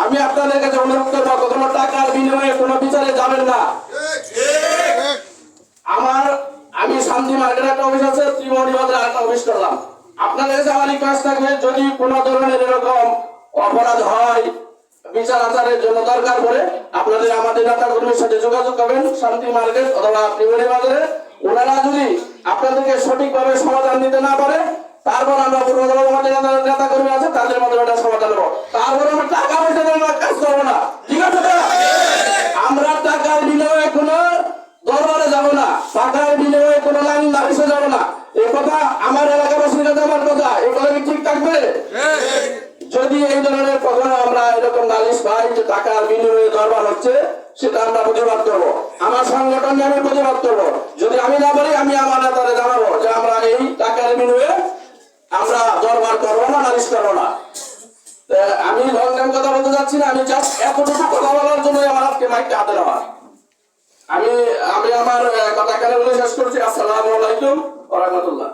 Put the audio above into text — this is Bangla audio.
আমি আপনাদের কাছে অনুরোধ করবো কোনো টাকার বিনিময়ে কোনো বিচারে যাবেন না। আমি শান্তি মার্কেট একটা অফিস আছে, ত্রিমোহনী বাজারে একটা অফিস করলাম। আপনাদের কাছে আমার রিকোয়েস্ট থাকবে, যদি কোনো ধরনের এরকম অপরাধ হয়, বিচার আচারের জন্য দরকার পড়ে, আপনাদের আমাদের নেতা কর্মীর সাথে যোগাযোগ করবেন শান্তি মার্কেট অথবা ত্রিমোহনী বাজারে। ওনারা যদি আপনাদেরকে সঠিকভাবে সমাধান দিতে না পারে, তারপর আমরা আমাদের নেতা কর্মী আছে তাদের মাধ্যমে এটা সমাধান দেবো। তারপর আমরা টাকা পয়সা দিয়ে কাজ করবো না, ঠিক আছে? আমরা টাকার বিনিময়ে কোনো দরবারে যাব না, টাকার বিনিময়ে কোনো লাইন নালিশে যাব না। এই কথা আমার এলাকাবাসীর কাছে আমার কথা, এই কথা কি ঠিক থাকবে? যদি এই ধরনের কখনো আমরা এরকম নালিশ পাই যে টাকার বিনিময়ে দরবার হচ্ছে, সেটা আমরা প্রতিবাদ করবো। আমার সংগঠন নিয়ে আমি প্রতিবাদ করবো। যদি আমি না পারি, আমি আমার নেতারে জানাবো যে আমরা এই টাকার বিনিময়ে আমরা দরবার করবো না, নালিশ করবো না। আমি লং কথা বলতে যাচ্ছি না, আমি জাস্ট এতটুকু কথা বলার জন্য আমার আজকে মাইকটা হাতে নেওয়া। আমি আমার কথা এখানে বলে শেষ করছি। আসসালামু আলাইকুম ওয়া রাহমাতুল্লাহ।